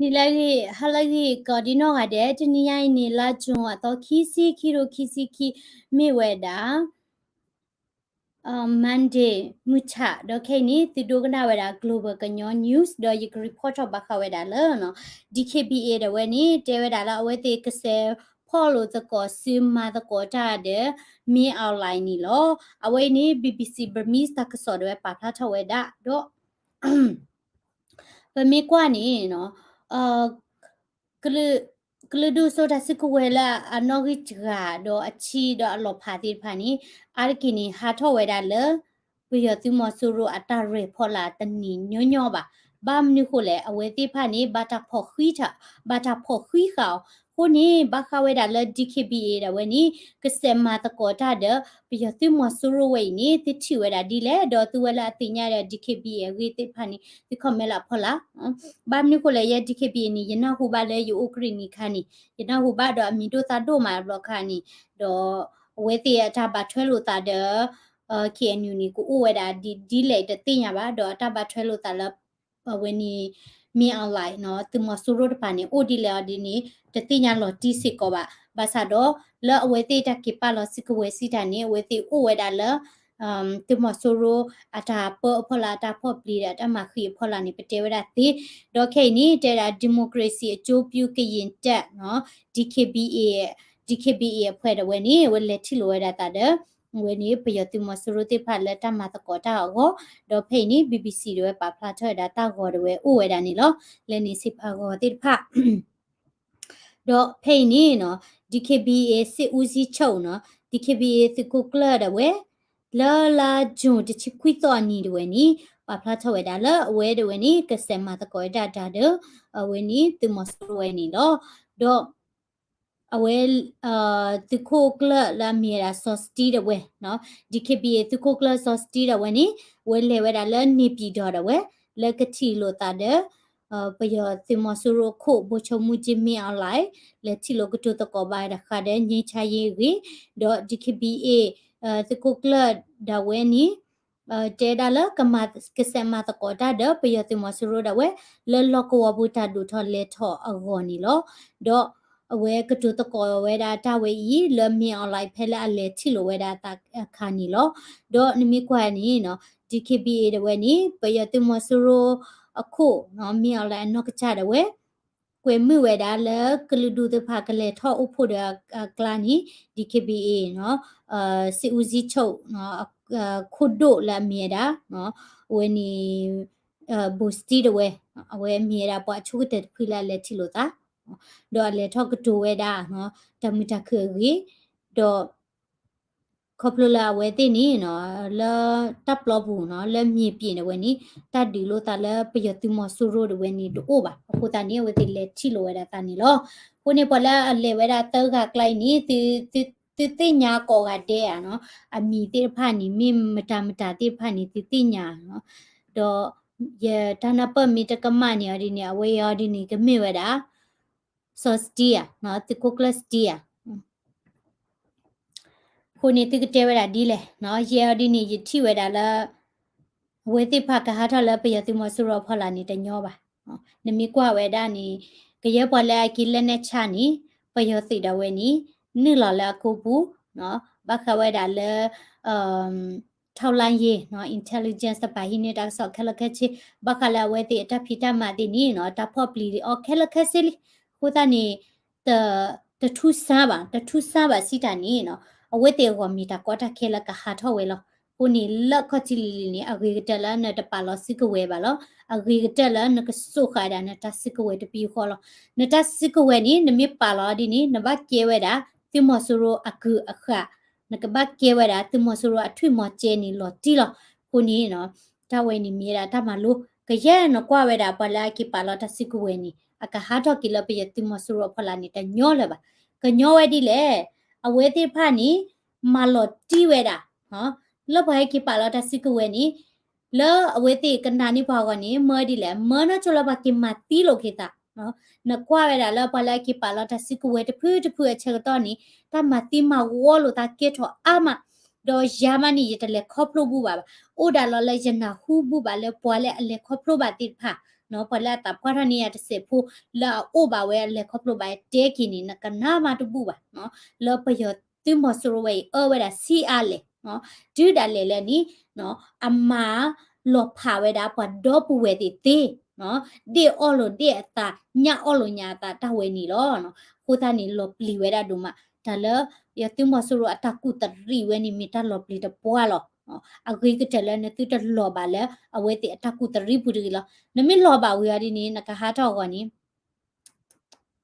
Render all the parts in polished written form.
Nilagi halagi godino gade tiniya ni la junwa to kisi miweda Monday mucha do keni tidogna weda global kanyo news do you report of bakaweda lo no DKBA de weni de weda la awete kase follow the ko sima the ko ta de me outline ni lo awe ni BBC Burmese ta kaso de pa pha thaweda do ပမေကွာနေနော်အာကလကလဒုဆိုတာစကဝဲလာအနော်ဂိချာတော့အချီတော့အလောဖာတိဖာနီအာရကီနီဟာထောဝဲဒါလဝေယတိမဆူရအတာရေဖောလာတနီညညောပါဘာမနုခိုလေအဝဲတိဖာနီဘာတာဖောခိတာဘာတာဖောခိခေါခုနီဘာခဝဲဒါလ DKBA ဒါဝဲနီကစမတာကောတာဒဝေယတိမဆူရဝဲနီတိချီဝဲဒါဒီလေတော့သူဝဲလာအတင်ရတဲ့ DKBA ဝေတိဖာနီဒီခမဲလာဖောလာဘာမနုခိုလေရဲ့ DKBA နီယနာဟူပါလေယူဥကရီနီခါနီယနာဟူပါတော့အမီတို့သာတို့မှာဘလော့ခါနီတော့ဝဲတိအတာဘာထွဲလို့တာတဲ့KNU နီကိုဝဲတာဒီလေတသိညာပါတော့အတာဘာထွဲလို့တာလဝဲနီမီအွန်လိုင်းနော်သူမဆူရိုတပါနေအိုဒီလာဒီနီတသိညာလော်တီစစ်ကောပါဘာသာတော့လော်အဝဲတိတကိပါလော်စစ်ကဝဲစီတာနေဝဲတိအိုဝဲတာလော်သူမဆူရိုအတာပေါ်ဖလာတာဖော့ပလီတာအမခီဖော်လာနေပတေဝရတိဒေါ်ခေနီတဲတာဒီမိုကရေစီအကျိုးပြုကရင်တက်နော် DKBA ဖွဲ့တဲ့ဝဲနေဝဲလက်ထီလိုရတာတဲ့ဝဲနေပယတိမဆူရိုတိဖတ်လက်တမတကောတာဟောဒေါ်ဖေနီ BBC တွေပါဖလာထတာတာဟောတွေအိုဝဲတာနေလောလဲနေစစ်ဖာဟောတိဖတ်တော့ဖေနီနော် DKBA စစ်ဦးစီးချုပ်နော် DKBA စကုကလာတဲ့ဝဲလာလာဂျွန်တချခွီတော်နီတွေနီပါဖလာထဝဲတာလအဝဲတွေနီကစမတကောတာတာအဝဲနီသူမဆူဝဲနီတော့အဝဲတခိုကလလာမီရာဆော့စတီတဲ့ဝဲနော် DKBA တခိုကလဆော့စတီတဲ့ဝဲနီဝဲလေဝဲတာလနေပြည်တော်တဲ့ဝဲလက်ကတိလို့တာတဲ့ပယောတိမဆူရခုဘချုံမူဂျီမီအလိုက်လက်ချီလိုကတူတကောပါရခတဲ့ညချာရေးကြီးတော့ DKBA တခိုကလဒါဝဲနီတဲဒါလကမတ်ကစမတကောတာတဲ့ပယောတိမဆူရတဲ့ဝဲလောကဝဘူတာဒူထော်လေထော်အဂောနီလောတော့အဝဲကတူတကောဝဲတာတဝဲဤလမီအွန်လိုင်းဖဲလာလေချီလိုဝဲတာခါနီလောဒေါ်နမီကွာနီနော် DKBA တဲ့ဝဲနီပယတမဆူရိုအခုနော်မီအွန်လိုင်းနော်ကချတဲ့ဝဲကွေမှုဝဲတာလကလူဒူတဖာကလေထောအဖို့တဲ့ကလာနီ DKBA နော်စီဦးစီးချုပ်နော်ခုဒိုလာမီတာနော်ဝဲနီဘူစတီတဲ့ဝဲအဝဲမီတာပွားချုတဲ့ဖိလာလေချီလိုတာဒေါ်လေထောက်ကတူဝဲတာနော်တမီတခေကြီးဒေါ်ခေါပလလာဝဲတဲ့နီနော်လာတပ်လောဘူးနော်လက်မြေပြင်းနေဝဲနီတတ်ဒီလို့တလည်းပယတိမဆူရိုဝဲနီတို့ပါအခုတန်နေဝဲတဲ့လေချီလိုဝဲတာတန်နေလောခုနေပလာလေဝဲတာတောက်ကကလိုက်နီတိညာကောကတဲ့อ่ะနော်အမီတိဖာနီမိမတာတိဖာနီတိညာနော်တော့ရဒါနာပမီတကမနီအဒီနီအဝဲရဒီနီကမေဝဲတာဆော့စတီယာနော်တိကိုကလစတီယာခုနေတိကတဲဝဲတာဒီလေနော်ရဒီနေရထိဝဲတာလာဝဲတိဖကဟာထလာပယတိမဆူရဖလာနေတညောပါနော်နမီကွာဝဲတာနေကရပေါ်လာကီလက်နဲ့ချနီပယတိတဝဲနီနိလာလာကိုဘူးနော်ဘခဝဲတာလဲထောက်လိုင်းရေးနော် intelligence တပါဟိနေတာဆောက်ခလခချီဘခလာဝဲတိအတဖိတမတိနီနော်တဖော့ပလီအော်ခလခစီခုတနေတထူစားပါစီတာနေနော်အဝဲတေဟောမီတာကောတာခဲလကဟာထောဝဲလောခုနေလက်ခချီလီနေအဂေတလာနဲ့တပါလောစီကဝဲပါလောအဂေတလာနကဆုခါဒါနဲ့တစီကဝဲတပီခေါ်လောနတစီကဝဲနေနမီပါလောဒီနေနဘကဲဝဲတာတိမဆူရိုအကူအခနကဘကဲဝဲတာတိမဆူရိုအထွေမကျဲနေလောတီလောခုနေနော်တဝဲနေမီတာတမလို့ကရဲနကွာဝဲတာပလာကိပါလောတစီကဝဲနေအကဟာတော့ကိလပယတိမဆူရဖလာနေတာညောလဲပါကညောဝဲဒီလေအဝဲတိဖာနီမလော်တီဝဲတာနော်လောဘိုင်ကိပါလောတစီကဝဲနီလောအဝဲတိကနာနီဘာကနီမဒီလေမနချလဘကိမတီလိုခေတာနော်နကွာဝဲတာလောပလာကိပါလောတစီကဝဲတဖူအချက်တော့နီတမတိမဝေါ်လို့တာကေထောအာမတော့ယာမနီရတလေခေါပလို့ဘူးပါအိုဒါလောလဲရနာဟူဘူးပါလေပွာလဲအလေခေါပလို့ပါတိဖာ no pala ta pharani ya se phu la o ba we le khoplo ba de kini na kana ma tu bu ba no lo pyo tu mo so we o we da si a le no du da le ni no ama lo pha we da pa do pu we ti no de o lo de ta nya o lo nya ta we ni lo no ko ta ni lo pli we da du ma ta le ya tu mo so ro ataku ta ri we ni mi ta lo pli da po lo a gri ke tele ne tu ta lo ba le a we ti ataku ta ri pu ri lo ne mi lo ba we ya di ni na ka ha ta ko ni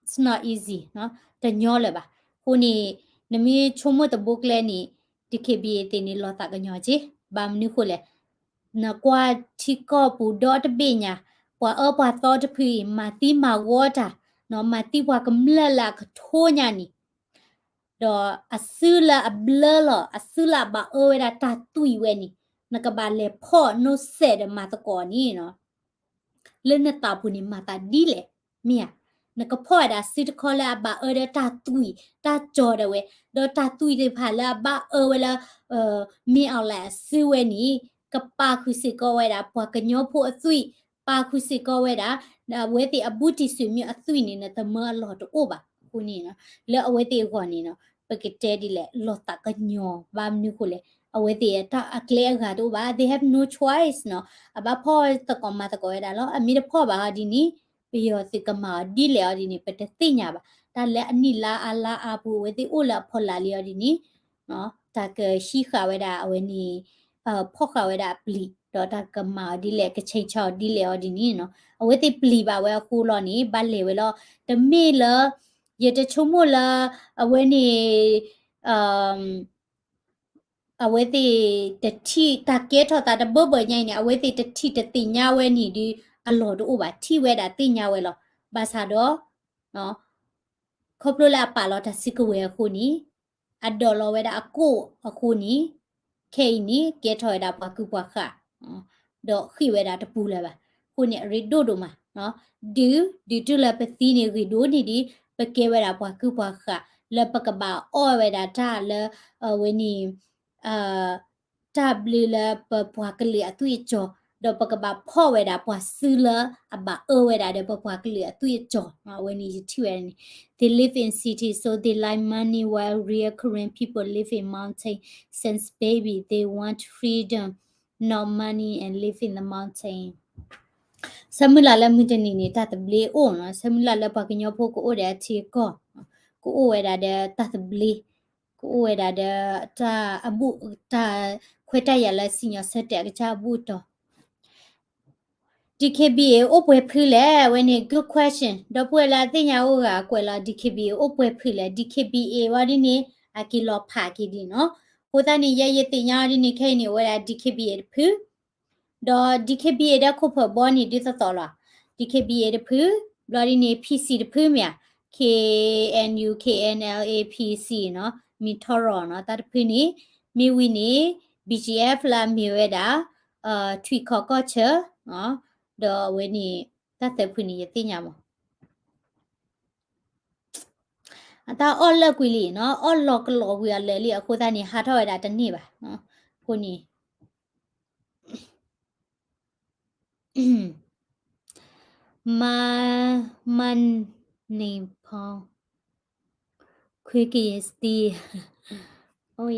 it's not easy เนาะแต่ย่อเลยป่ะคูนี่นมีชมว่าตะบุกแลนี่ดิเคบีเตนี่ลอตะกะย่อจิบามนี่คูเลยนะกว่าที่ก็ปูดอตะเบญาปว่าปว่าตอตะพีมาติมาวอตาเนาะมาติว่ากำละละกะโทญานี่ดออะซึละอะเบลลออะซึละบาเวดาตาตุยเวนี่นะกะบาเลพ่อโนเซดมาตะกอนี่เนาะเลนตาพูนี่มาตาดีเลยเมียนก็พ่อดาซิตคอลาบาเดตาตุยตาจอดเวดตาตุยเดพาลาบาเวลามีเอาแลซิเวนี่กปาคุสิกอเวดาปากญอพูอตุยปาคุสิกอเวดาเวติอบุติสุมีอตุยนี่นะตะมอลอดโอบะคูนี่นะแล้วเวติกอนี่เนาะปกเตดิแลลอตากญอบามนี่คูเลအဝဲတတာအကလေကတော့ဘာ they have no choice เนาะအဘဖောတကမတကောရတာလောအမီတဖောပါဒီနီပြီးတော့စကမာဒီလေဒီနီပတသိညာပါဒါလည်းအနိလာအလာအဘူဝဲတိအိုလာဖောလာလီဒီနီနော်တာကရှိခဝဲတာအဝဲနီဖောခဝဲတာပလီတော့တာကမာဒီလေကချိတ်ချောဒီလေဒီနီနော်အဝဲတိပလီပါဝဲခုလောနီဘတ်လေဝဲလောတမေလရတချုံမလာအဝဲနီအဝဲတိတတိတကဲထောတာတဘဘညိုင်းနေအဝဲတိတတိတတိညာဝဲနေဒီအလော်တို့ပါထိဝဲတာတိညာဝဲလောဘာသာတော့နော်ခေါပလိုလာပါလောတစိကဝဲခုနီအဒေါ်လောဝဲတာအကိုအခုနီခေနီကဲထောရတာပကူပခါတော့ခိဝဲတာတပူလဲပါခုနီရီဒိုဒိုမှာနော်ဒီတူလာပတိနေရီဒိုနီဒီပကဲဝဲတာပကူပခါလပကဘာအော်ဝဲတာတာလဝဲနီတာဘလီလာပပွားကလေးအသွေးကြောတော့ပကဘာဖော့ဝဲတာပွားဆူလာအဘဝဲတာတဲ့ပွားကလေးအသွေးကြောဝဲနေချွဲနေ they live in cities so they like money while real Korean people live in mountain since baby they want freedom not money and live in the mountain စမလာလမှုတနေနေတာတဘလီအိုနော်စမလာလပကညောဖို့ကိုအိုတဲ့ချီကောကိုအိုဝဲတာတဲ့တတဘလီကိုဝဲတာတာအဘူးတာခွဲတက်ရလဲစညဆက်တဲ့ကြဘူးတော့ DKBA အပွဲဖိလဲဝဲနေ good question တော့ပွဲလာတင်ညာဟုတ်ကကွယ်လာ DKBA အပွဲဖိလဲ DKBA ဝါဒီနေအကီလောဖာကီဒီနော်ဟိုတနေရရတင်ညာဒီနေခဲနေဝဲလာ DKBA ဖိတော့ DKBA တဲ့ခုဖဘောနေဒီသတော်လား DKBA တဲ့ဖိဘလာဒီနေ PC တဲ့ဖိမြ KNU KNLA PC နော်မီထော်ရောနော်တတ်ဖိနေမီဝီနေ BGF လာမီဝဲတာထွီခေါ်ကောချာနော်တော့ဝဲနေတတ်တဲ့ဖိနေရတင်ညာမအတာအော်လက်ကွီလီနော်အော်လော့ကလော်ကွီရလဲလီအခုတန်းနေဟာထော်ရတာတနေ့ပါနော်ကိုနေมันနေဖောင်းခွေးကရစတီโอ้ย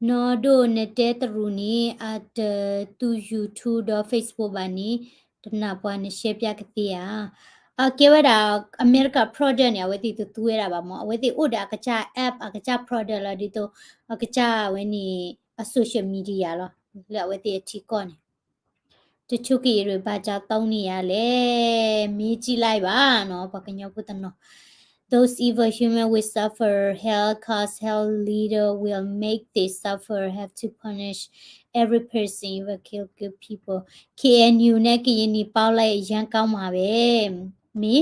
နော်ဒိုနေတဲ့တရူနီအတတူယူทูဒဖေ့စ်ဘုတ်ဘာနီတနာပွားနေရှေပြကတိယာကေဝဒါအမေရိက product เนี่ยเวติတူရတာပါမအဝဲတိဥဒါကကြ app ကကြ product လာဒီတော့ကကြဝဲနီ social media လောလက်ဝဲတိတီကောနေတချို့ကြီးရဘာကြတောင်းနေရလဲမေးကြည့်လိုက်ပါနော်ပကညောပုတနောThose evil humans will suffer hell cause hell leader will make they suffer have to punish every person will kill good people KNU နဲ့ကရင်နီပေါက်လိုက်ရန်ကောင်းပါပဲမီ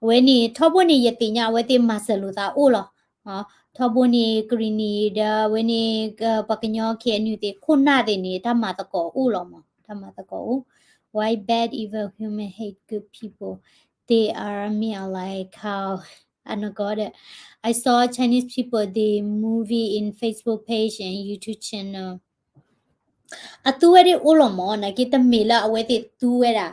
ဝဲနီထောပွနီရတိညာဝဲတိမဆလူတာအိုလောဟောထောပွနီကရီနီဒါဝဲနီပကညော KNU တေခုနာတဲ့နေဓမ္မတကောအိုလောမဓမ္မတကော why bad evil human hate good people they are me like how I don't got it. I saw Chinese people the movie in Facebook page and YouTube channel. atuere ulomo na kita mila awete tuera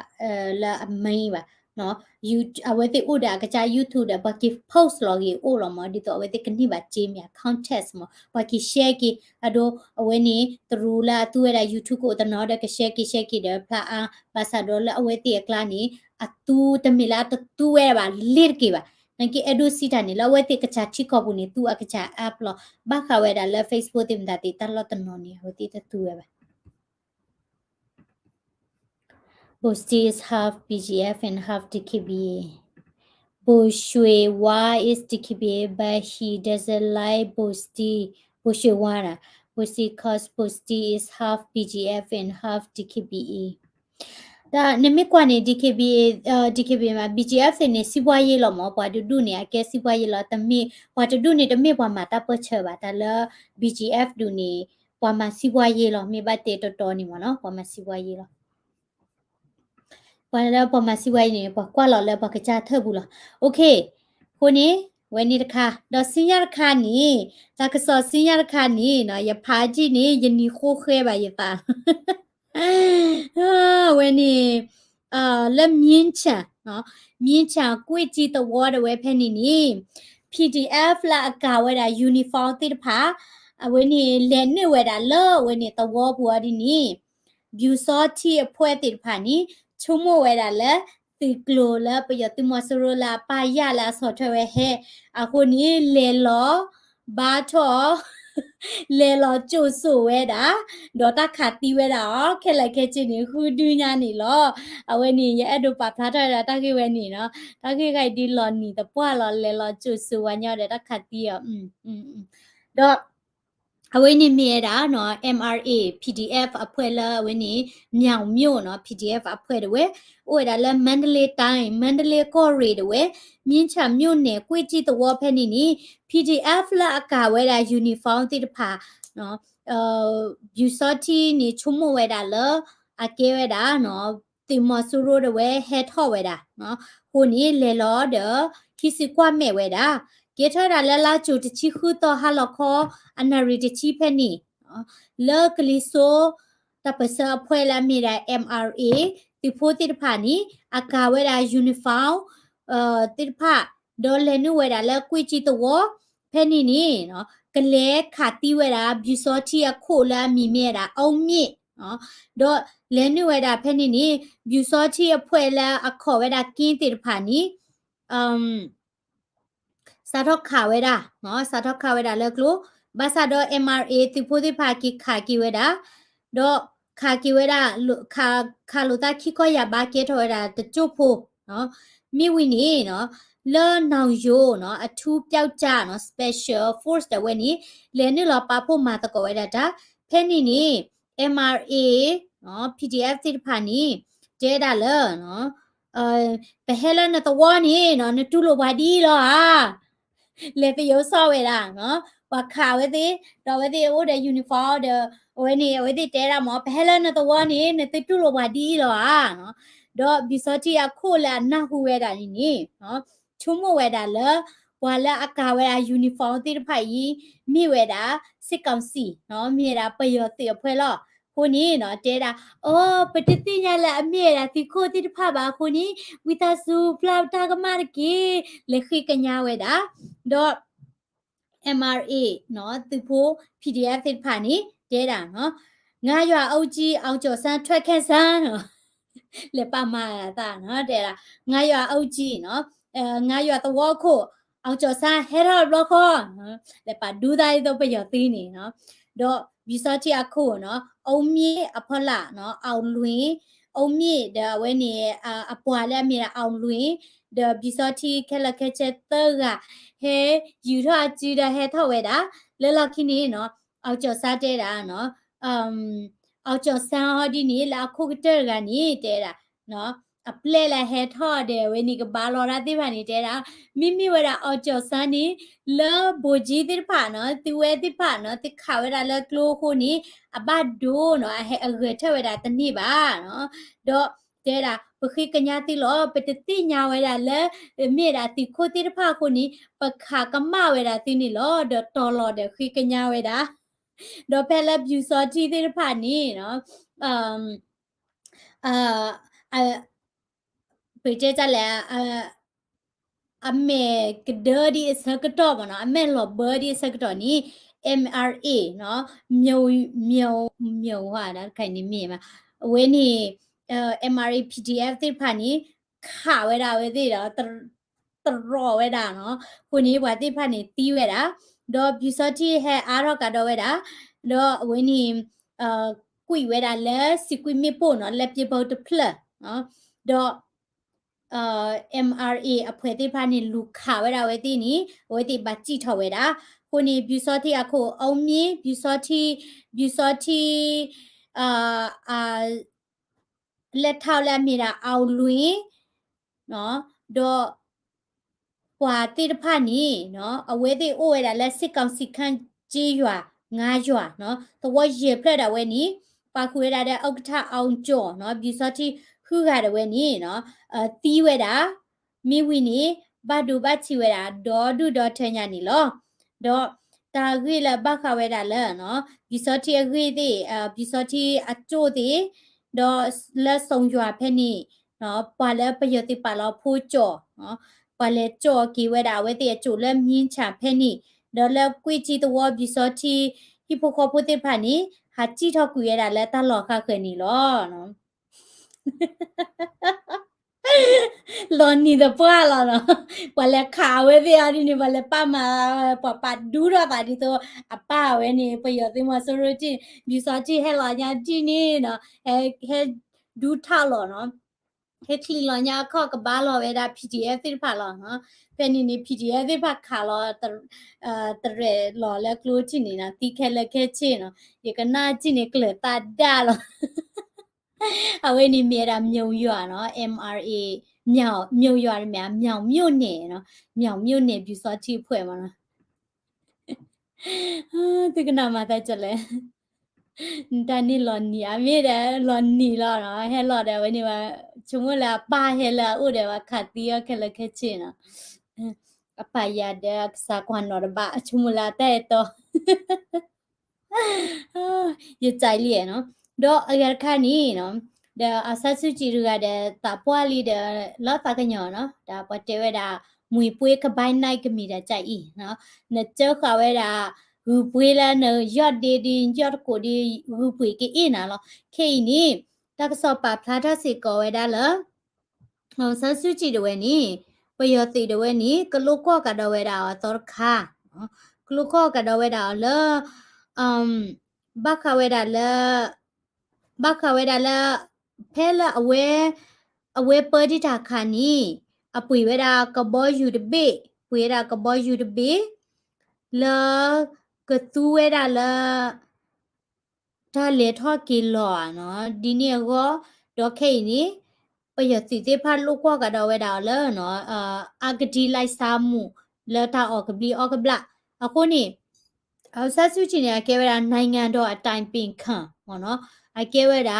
la mai ba no you awete uda ka cha youtube da baki post logi ulomo dito awete kni ba chimya contest mo baki share ki ado aweni trula tuera youtube ko ta no da ka share ki da pla a basa do la awete kla ni atu tamila to tuera ba lir ki ba nanki edu sita ni la awete ka cha chi ko bu ni tu a ka cha app lo ba kha weda la facebook tim da ti ta lo ta no ni awete ta tuera Bosti is half BGF and half DKBA. Boshue Wa is DKBA, but he doesn't like Bosti. Boshuwana. Bosti cause Bosti is half BGF and half DKBA. ဒါနမကွာနေ DKBA မှာ BGF နေစီပွားရေးလောမောပွားတူနေအကဲစီပွားရေးလောတမေပွားတူနေတမေပွားမှာတပတ်ချပါတလ BGF ဒူနေပွားမှာစီပွားရေးလောမေဘတ်တေတော်တော်နေမနော်ပွားမှာစီပွားရေးလောပွားလည်းပွားမှာစီပွားရေးနေပွားကွာလောလည်းပွားကကြထဘူးလားโอเคခုနေဝယ်နေတခါတော့စင်ရတခါနေဇာကစောစင်ရတခါနေနော်ရဖာကြည့်နေယနီခိုးခဲပါရတာဝယ်နေလက်မြင်းချံနော်မြင်းချံကိုကြည့်တော့ဝါဒဝဲဖဲနေနေ PDF လာအကာဝဲတာ uniform တိတဖာဝယ်နေလဲနေဝဲတာလောဝယ်နေတော့ဝဘူအဒီနီ view sorti အဖွဲတိတဖာနီချုံမဝဲတာလဲတီကလိုလာပယတိမဆရလာပါရလာဆော်ထွဲဟဲအခုနီလေလောဘာထောလေလောကျိုဆူဝဲတာဒေါ်တာခါတီဝဲတာခဲလိုက်ခဲချင်းနီခူဒူညာနီလောအဝဲနီရဲ့အဒိုပါဖလာထားတာတခိဝဲနီနော်တခိခိုက်ဒီလောနီတပွားလောလေလောကျိုဆူဝညောတဲ့တခါတီဒေါ်အဝင်းနေမြဲတာနော် MRA PDF အဖွဲ့လာအဝင်းနေမြောင်မြို့နော် PDF အဖွဲ့တွေဝဲဒါလဲမန္တလေးတိုင်းမန္တလေးကော်ရီတွေမြင်းချမြို့နယ်ကွေကြည့်တော်ဖက်နေနီ PDF လာအကာဝဲတာ uniform တိတဖာနော်view sorti နေချုံမဝဲတာလအကဲဝဲတာနော်တင်မဆူရိုတွေ head ထော့ဝဲတာနော်ဟိုနေလေလောဒခိစီကွာမဲဝဲတာကေထရာလာလာချူတချီခုတော့ဟာလခောအနာရီတချီဖက်နီလောကလီဆိုတပစဖွဲလာမီရာ MRA တိဖိုတိဖာနီအကာဝဲရာ uniform တိဖာဒေါ်လဲနူဝဲရာလဲကွီချီတော့ဖက်နီနီနော်ကလဲခါတီဝဲရာဘျူစောတီအခုလာမီမဲရာအောင်မြင့်နော်ဒေါ်လဲနူဝဲရာဖက်နီနီဘျူစောတီအဖွဲလာအခေါ်ဝဲရာကင်းတိဖာနီစာတော့ခါဝဲတာနော်စာတော့ခါဝဲတာလဲကလို့ဘာစာတော့ MRA တိဖိုတိဖာကီခါကီဝဲတာတော့ခါကီဝဲတာခါလိုတာခိခေါ်ရဘာကေထော်တာတကျုပ်ဖို့နော်မိဝီနေနော်လောနောင်ယိုနော်အထူးပျောက်ကြနော် special force တဲ့ဝဲနေလဲနေလောပါဖို့မှာတကောဝဲတာဒါဖဲနေနေ MRA နော် PDF တိဖာနီတဲတာလဲနော်ဘဟဲလနတဝါနေနော်နတူလိုပါဒီလောဟာလေတယောဆော့ဝဲတာနော်ဘာခါဝဲသေးတော့ဝဲသေးဟိုတဲ့ uniform တဲ့ဝဲနေဝဲသေးတဲတာမောဘဟဲလနတဝါနေနတတူလိုပါဒီလောဟာနော်တော့ဘီစောတီအခုလာနာဟူဝဲတာနီနော်ချုံမဝဲတာလဲဝါလာအကာဝဲတာ uniform တိတဖိုင်မိဝဲတာစစ်ကောင်စီနော်မြေတာပယောတေဖွဲလောခုနီနော်တဲတာအော်ပတတိညာလာအမြေတာဒီခိုတိတဖပါခုနီဝီတာစုဖလောက်တာကမာကီလေခိကညာဝဲတာတော့ MRA နော်သူဖို့ PDF တိဖာနီတဲတာနော်ငါရွာအုပ်ကြီးအောင်ကျော်စန်းထွက်ခဲ့စမ်းနော်လေပါမာတာနော်တဲတာငါရွာအုပ်ကြီးနော်ငါရွာတဝခုအောင်ကျော်စန်းဟဲရော့ဘလော့ခေါ်နော်လေပါဒူတိုင်းတော့ပြရသေးနေနော်တော့ဗီစာတီအခုနော်အုံမြေအဖလာနော်အောင်လွင်အုံမြေဒါဝဲနေအပွားလက်မြေအောင်လွင်the bisoti kela keche tega he yura ji da he thaw we da le la khini no aw jo sa te da no aw jo san ho di ni la khu te ga ni te da no a ple la he thaw de we ni ka ba lo ra ti ba ni te da mi mi we da aw jo san ni le bo ji ti pha no ti we ti pha no ti kha we da le klo khu ni a ba do no a he a ge the we da ta ni ba no do te da ပခိကညာတိလောပတတိညာဝဲတာလဲမြေတာတိခိုတိတဖခုနီပခါကမဝဲတာတိနီလောတော်လောတဲ့ခိကညာဝဲတာ ดอแพลบยูซอที่ที่ผ่านนี้เนาะเอ่อเอ่อเอ่อไปเจอจะแล้วအမေကဒဒီစကတော့ဗနော်အမေလောဘဒီစကတော့နီ MRA နော်မြုံဟာဒါခိုင်နေမြေမှာဝင်းနီMRA PDF တိဖာနီခါဝဲတာဝဲသေးတော့တရောဝဲတာနော်ခုနီဘွာတိဖာနီတီးဝဲတာတော့ဘီစောတိဟဲအားတော့ကတော့ဝဲတာတော့ဝင်းနီကွိဝဲတာလဲစီကွိမေပို့နော်လက်ပြပုတ်တဖလက်နော်တော့MRA အဖွဲ့တိဖာနေလူခါဝဲတာဝဲတိနီဝဲတိဘာကြည့်ထော်ဝဲတာကိုနေဘျူစောတိအခုအောင်မြင်ဘျူစောတိလက်ထောက်လက်မြေတာအောင်လွင်နော်တော့ပွာတိတဖာနီနော်အဝဲတိအိုဝဲတာလက်စစ်ကောင်စစ်ခန့်ကြီးရွာငါးရွာနော်သဝရေဖလက်တာဝဲနီပါခွေရတဲ့ဥက္ကဋ္ဌအောင်ကျော်နော်ဘျူစောတိခုခါတဲ့ဝဲနီနော်တီးဝဲတာမိဝီနီဘာဒူဘချီဝဲတာဒေါ်ဒူဒေါ်ထညာနီလောဒေါ်တာဂိလဘခဝဲတာလဲနော်ဘီစောတီအဂိတိဘီစောတီအချိုတိဒေါ်လက်ဆောင်ရွာဖဲနီနော်ပါလဲပယတိပါလောဖိုးကျော်နော်ပါလဲကျော်ကီဝဲတာဝဲတိအချိုလဲမြင်းချဖဲနီဒေါ်လဲကွီချီတဝဘီစောတီဟိပိုခေါ်ပိုတိဖာနီဟာကြည့်ထောက်ကူရတာလဲတလောခခဲနီလောနော်ลอนนี่เดป้าล่ะเนาะปะแลขาเวเดียดินี่ปะแลป้ามาปะปะดูรตาดิโตอะป้าเวนี่ปะยอติมาโซโรจิบิซอจิเฮลาญาจินี่เนาะเฮดูท่าล่ะเนาะเฮคลีลอญาข้อกะบ้าล่ะเวดา PDF ติพาล่ะเนาะเปนี่นี่ PDF ติพาขาล่ะตะเรล่ะแลกลูจินี่นะติแค่ละแค่จิเนาะยกะนาจินี่กะเลตาดาล่ะအဝေးနေမြေတာမြုံရွာနော် MRA မြောက်ရွာမြမြောင်မြို့နယ်နော်မြောင်မြို့နယ်ပြူစောတိဖွဲ့မှာနော်ဒီကနာမတာကြလဲတန်နီလော်နီအမေတယ်လော်နီလော်နော်ဟဲလော်တယ်ဝနေမှာချုံမလာပါဟဲလာဥတယ်ဝခတ်တီရခက်လက်ခက်ချင်းနော်အပရတဲ့စာကွန်နော်ဘာချုံမလာတဲ့တော့ရကြိုက်လျေနော်တော့အရခါနီနော်ဒါအဆဆုကြည်ရတဲ့တပွားလီတဲ့လောတာကညောနော်ဒါပတေဝဒါမွေပွေးကပိုင်းနိုင်ကမီတဲ့ကြိုက်ဤနော်နကြောခဝဲဒါဟူပွေးလာနရော့ဒီဒီရော့ကိုဒီဟူပွေးကေအင်းနာလောခေနီတကစောပါဖလာထစီကောဝဲဒါလဟောဆဆုကြည်တဲ့ဝဲနီပယောတိတဲ့ဝဲနီကလုကောကတော့ဝဲဒါတော့ခါနော်ကလုကောကတော့ဝဲဒါလောဘခဝဲဒါလဖဲလာအဝဲပဒီတာခါနီအပွေဝဲတာကဘောယူတဘေပွေတာကဘောယူတဘေလာကတူဝဲတာလာဒါလေထော့ကီလောနော်ဒီနေ့ကောဒေါ်ခိနီပယတိတေဖာလုကွာကတော့ဝဲတာလဲနော်အာဂဒီလိုက်စားမှုလဲတာအော်ကဘီအော်ကဘလာအခုနေအဆဆုချင်ရကဲဝဲတာနိုင်ငံတော်အတိုင်ပင်ခံဟောနော်အကဲဝဲတာ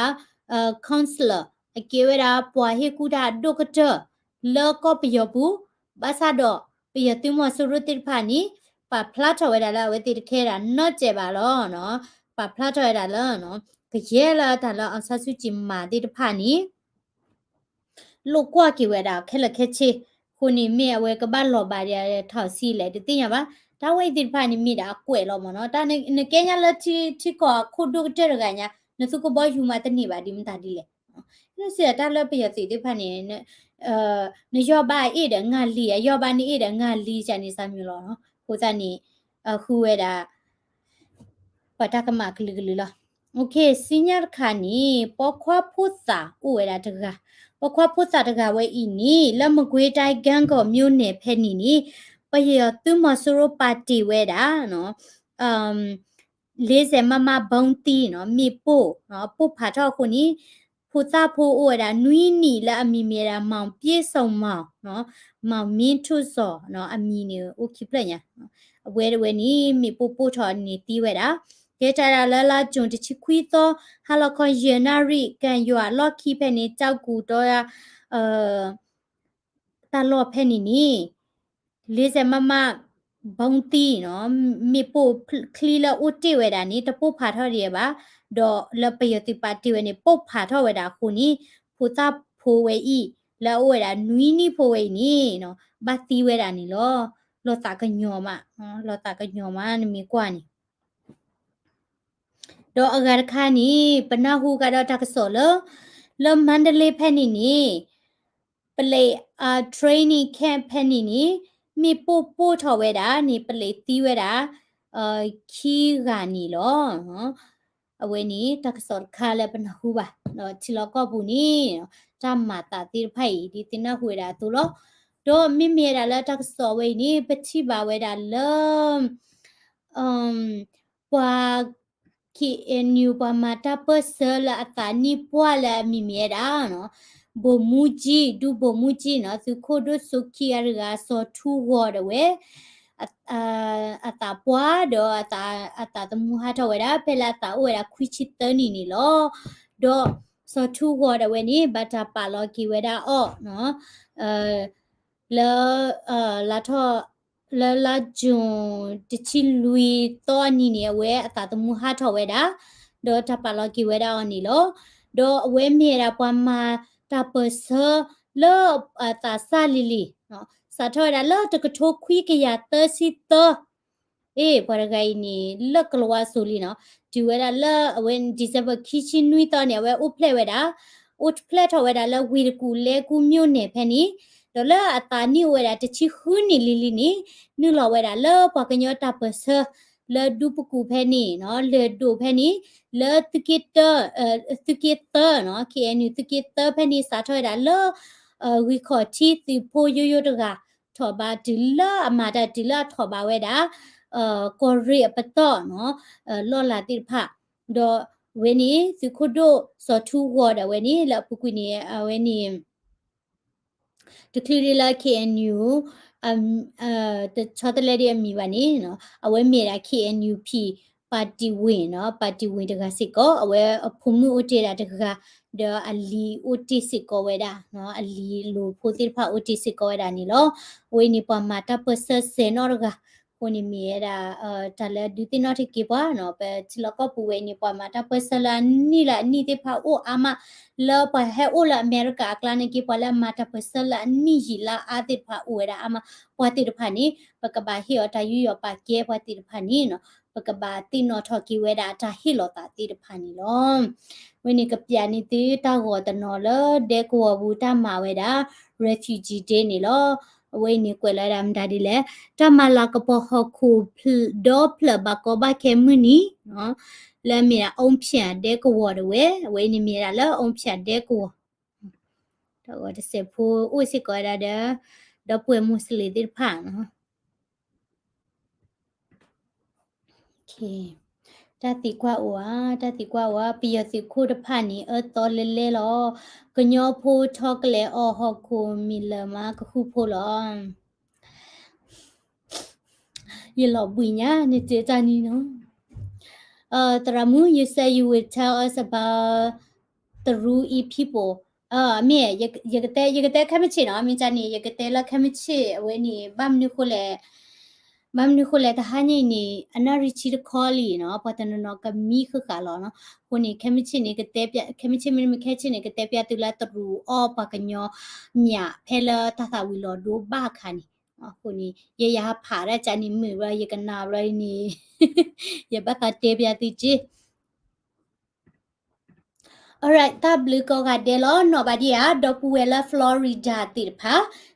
counselor အကဲဝဲတာပွာဟေကူတာဒိုကတာလောကပယဘူးဘာသာတော့ပယတိမဆရတိဖာနီပါဖလာထဝဲတာလာဝဲတိခဲတာနော့ကျဲပါလောနော်ပါဖလာထဝဲတာလောနော်ကြဲလာတာလောအဆဆုချင်မာတိတဖာနီลูกกว่ากี่เวดาแค่ละแค่ชิคนนี้เมียเวก็บ้านหล่อบาเดียถอดซีเลยติงอ่ะปะถ้าไว้ติดพานี่มีดากวยเราหมดเนาะแต่ในแกญาละที่ก็คุดดูเจอกันเนี่ยนสุก็บ่อยู่มาตะนี่บาดิมตาดีเลยนี่เสียตาละเปียติติพานี่นยอบาเอเดงาลียอบานี่เอเดงาลีจานี่ซาမျိုးလောเนาะကိုကြนี่ခုเวดาปะตะกะมะกลึกๆล่ะโอเคซิญญาคานี่ปอควาพุษาอุเวดาตะกะปอควาพุษาตะกะเวอีนี่ละมะกวยไต้กันก็မျိုးเนแพนี่ปะเยตุมอสุโรปาติเวดาเนาะ40မဘုံတီနော်မြေပို့နော်ပို့ဖာတော့ခုနီဖူတာဖိုးအိုဒါနွီနီလာအမီမီရာမောင်ပြေဆုံမောင်နော်မောင်မင်းထုစောနော်အမီနေโอเคပြညာအဝဲဝဲနီမြေပို့ထော်နီတီးဝဲတာကေတာလာဂျွန်တချခွီသောဟာလခွန်ယေနာရီကန်ယွာလော့ခီဖဲနေကြောက်ကူတော့တလော့ဖဲနီ40မ ဘောင်းတီနော်မေပိုခလီလာဥတီဝဲတာနီတပုဖာထော်ရပါဒေါ်လပယတိပါတီဝဲနေပုတ်ဖာထော်ဝဲတာခုနီဖူတာဖိုဝဲဤလာဝဲတာနွီနီဖိုဝဲနီနော်ဘာတီဝဲတာနီလောတာကညောမနော်လောတာကညောမနမီကွာနီဒေါ်အဂါခါနီပနာဟုကတော့တကဆောလမန္တလေးဖက်နီပလေtraining camp ဖက်နီมีปูทอเวดานี่เปลตีเวดาคีกานี่ลอเนาะအဝဲနီတက္ကစောခါလဲပနဟုပါနော်ချီလောကဘူးနီတမ္မာတာတိဖိုင်ဒီတင်နဟွေတာသူလောတော့မိမြေတာလဲတက္ကစောဝဲနီပချိပါဝဲတာလောပွာKNU ပမာတာပစလာအတာနီပွာလာမိမြေတာနော်ဘမူကြီးဒူဘမူကြီးနော်သူခိုဒုစုခီရကစောထူဝရဝဲအတာပွားတော့အတာတမူဟာထဝဲတာဖဲလာတာဝဲတာခွီချစ်တနီလောတော့စောထူဝရဝဲနီဘတာပါလောကီဝဲတာအော့နော်လာထောလာဂျွန်တချီလူီတော့နီနေဝဲအတာတမူဟာထဝဲတာတော့တပါလောကီဝဲတာအော်နီလောတော့အဝဲမြေတာပွားမှာတာပစလောတာဆာလီလီနော်စာထော်ရလောတကထိုခွီကရတစီတပရဂိုင်နီလကလောဆူလီနော်ဒီဝဲတာလwhen December ခီချင်းနွီတော့နေဝဲဥဖလက်ဝဲတာဥဖလက်ထော်ဝဲတာလဝီကူလဲကူမြို့နေဖဲနီဒေါ်လာအတာနီဝဲတာတချီခူးနီလီလီနီနူလောဝဲတာလပကညောတာပစလဒူပကူဖဲနီနော်လေဒူဖဲနီလတကိတနော် KNU တကိတဖဲနီစာထော်ရလဝီခေါ်တီတီပိုယိုတကထော်ပါဒီလာအမာတာဒီလာထော်ပါဝဲတာကိုရီပတော့နော်လော်လာတိဖဒေါ်ဝဲနီစီခုဒိုစောထူဝါဒဝဲနီလပုကွနီဝဲနီတကလီလာ KNU တချောတလဲရမီပါနီနော်အဝဲမြေတာ KNUP ပါတီဝင်နော်ပါတီဝင်တကစစ်ကောအဝဲဖုံမှုဥတေတာတကဒေါ်အလီဥတီစစ်ကောဝဲတာနော်အလီလိုဖိုတိဖာဥတီစစ်ကောဝဲတာနီလောဝဲနီပမာတာပစဆေနော်ကကိုနီမီရာတလဲဒူတင်နော်တိကေပါနော်ပဲချလကပူဝဲနီပမာတာပစလာနီလာနီတိဖာအိုအာမလောပဟဲအိုလာအမေရိကအကလာနေကေပလာမာတာပစလာနီဟီလာအာတိဖာအိုရာအာမပွာတိတဖာနီပကဘာဟီယောတာယူယောပါကေပွာတိတဖာနီနော်ပကဘာတိနော်ထော်ကီဝဲတာတာဟီလောတာတိတဖာနီလောဝင်းနီကပြာနီတေတာဂောတနော်လဒေကောဘူးတာမာဝဲတာ refugee day နီလောဝင်းနီကွယ်လာရမ်ဒါဒီလေတမလာကပဟခုဒေါပလဘကောဘကေမနီနော်လဲမီရာအုံဖြန်ဒေကောဝဲဝင်းနီမီရာလဲအုံဖြန်ဒေကောတော့တစေဖိုးဥစီကောရတဲ့တော့ပွေမွစလီတိဖာနော်โอเคတတိကွာဝါပိယစီခုတဖာနီတော်လဲလောကညောဖိုးထောကလေအော်ဟခုမီလမကခုဖိုလောယေလောပွညာနေတေတနီနော်တရမူ you say you will tell us about the Rui people မြေရကတဲ့ခမချေနော်မြင်ချနေရကတဲ့လခမချေဝဲနေဘမ်နုခိုလေတဟာနေနေအနာရီချီခေါ်လီနော်ပတနနောကမီခခါလောနော်ခုနေခမချေနေကတဲ့ပြခမချေမခဲချေနေကတဲ့ပြတူလာတရူအောပကညောမြဖဲလတသဝီလောဒိုဘာခါနီခုနေရရဖာရချာနီမီရရကနာရနီရဘတာတေပြတိချီalright တဘလကောကဒဲလောနော်ဘာဒီယာဒေါ်ပူဝဲလာဖလော်ရီဒါတိဖာ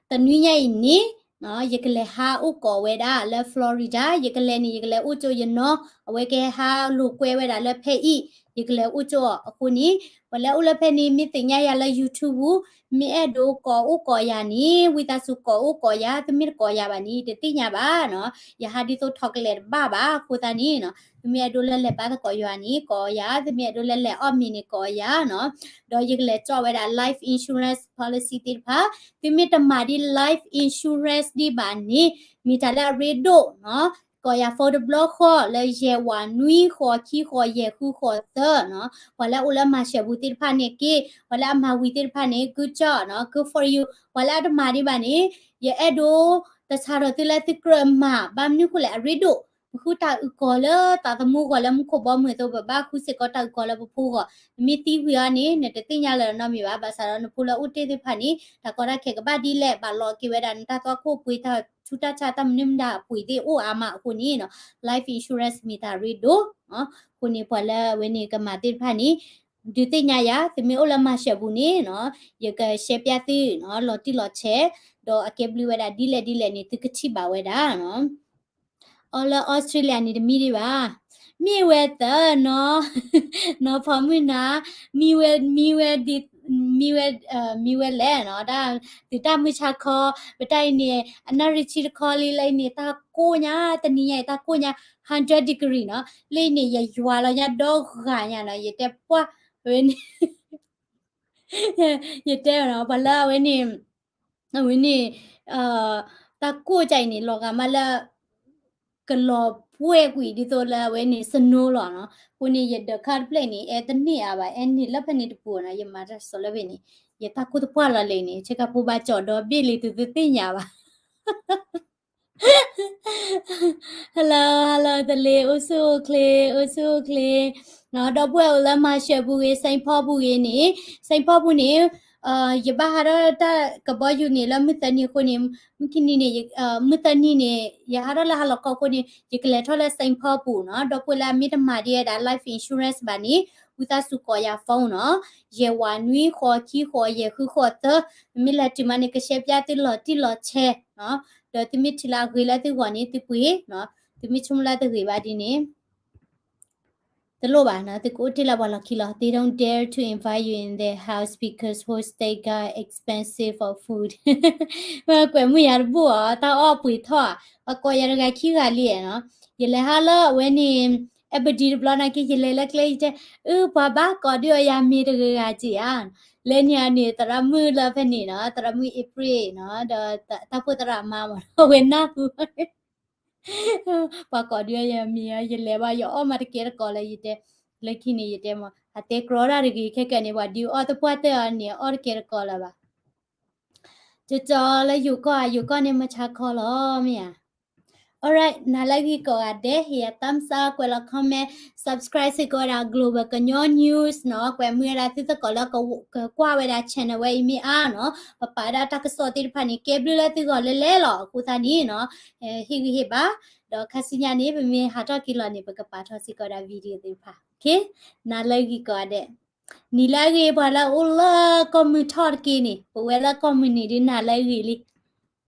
တနွိညိုင်နီနော်ယကလေဟာဥကောဝဲတာလဲဖလော်ရီဒါယကလေနီယကလေဥချိုယနော်အဝဲကဲဟာလူကွဲဝဲတာလဲဖဲဤယကလေဥချိုအခုနီဝလဲဥလဲဖဲနီမိတင်ညာရလဲ YouTube မီအဲ့ဒိုကောဥကောယာနီဝီတာစုကောဥကောယာတမီကောယာပါနီတတိညာပါနော်ယဟာဒီတိုထောက်ကလေဘာခိုတာနီနော်သမီးတို့လက်ပါကောယာနီကောယာသမီးတို့လက်အော့မီနီကောယာနော်တော့ယကလေကြောဝဲတာ life insurance policy တိဖာသမီးတမာဒီ life insurance ဒီဘာနီမီတလာရေဒိုနော်ကောယာ for the block ခေါ်လေယေဝါနွီခေါ်ခီခေါ်ယေခုခေါ်သနော်ဝလာဥလမရှဘူတိဖာနေကေဝလာမဝီတိဖာနေ good job နော် good for you ဝလာတမာဒီဘာနေယေအဲ့ဒို แต่ชาโรติเลติเกรมมาบามนี่คุแลริโดคือตาอุกอเลตาตะมูกอเลมขบ่มือตัวแบบคือสิก็ตาอุกอเลบพูก็มีตีหัวนี่เนี่ยติญาเลนะมีบาสารนพูละอุติติพานี่ตะก็ระเคกบาดีแลบาลอกิเวดันตาตัวคู่ปุยตาชุตาชาตำนิมดาปุยติโออามาคุนี่เนาะ life insurance มีตาริโดคุนี่พอละเวนี่ก็มาติพานี่ดูติญายาติมีโอละมาเชบุนี่เนาะยกเชปยาติเนาะลอติลอเชดออเกบลิเวดาดีเลนี่ตึกชิบาเวดาเนาะออสเตรเลียนี่มีดีว่ามีเวเตอร์เนาะเนาะพอมือนะมีเวดิมีเวแลเนาะติตามือชาคอไปได้เนี่ยอนาริชิคอลีเลยเนี่ยตาโกญาตะนี่ใหญ่ตาโกญา100 degree เนาะเลยเนี่ยยัวแล้วยาดอกกาญาเนาะยแต่ปะเว้นยแต่เนาะบลาเว้นนี่เอ่อตาโกใจนี่ลอกามาละกะลอป่วยกุยดิโตละเว้นนี่สโนลอเนาะคุนี่ยดคาร์เพลนี่เอตนี่อาบาเอ็นนี่ละพนี่ตปูนะยมาจะสลเวนี่ยตาคุตปวาละเลนี่เชกะปูบาจอดอบิลิตุติญาบา hello ตะเลอุสุเคลเนาะดอกบัวละมาเชบุเอไซพ่อบุเอนี่ไซพ่อบุนี่ยบาหาราตะกบอยู่นี่ละมิตานี่คนนี่มิกินี่นี่มิตานี่นี่ยาหาราละหลอกคนนี่ยกเลทอละไซพ่อบุเนาะดอกบัวละมิตมาเดียดา life insurance บานี่อุตาสุกอยาฟองเนาะเยวานุยขอขี้ขอเยคือขอเตอมิลาติมานี่ก็เชฟยาติลอเชเนาะเดี๋ยวติมิทิลากุยละติกว่านี้ติปุยเนาะติมิชุมละติกุยบาดีนี่ตลบานะติกูติลาบาลคิลา they don't dare to invite you in their house because host they got expensive for food ว่ากวยมือยาบัวตาอ้อปุยท่อว่ากอยาระกาขี้กาลีเนาะยเลฮาละเวนี่ebedi blana ke yele la klei je baba ko dio ya mi de ga ji a le nya ni tara mu la phe ni no tara mu ipri no da ta pu tara ma ma we na pu pa ko dio ya mi ya yele ba yo o ma de ke ko le yite le ki ni yite ma ate kro ra ri ke ke ni ba di o ta pu te ni o ke ko la ba jo le yu ko ni ma cha ko lo mi ya alright nalagi ko ade here thumbs up kwela comment subscribe se ko da global kanyo news no kwe mwera ti to ko la ko kwa we da channel we mi a no papa da ta so ti phani cable la ti ko le lo ku sa ni no hi ba do khasinya ni be mi ha to ki lo ni ba ka pa tho si ko da video ti pha okay nalagi ko ade nilagi bala ulla comment thor ki ni we la community nalagi li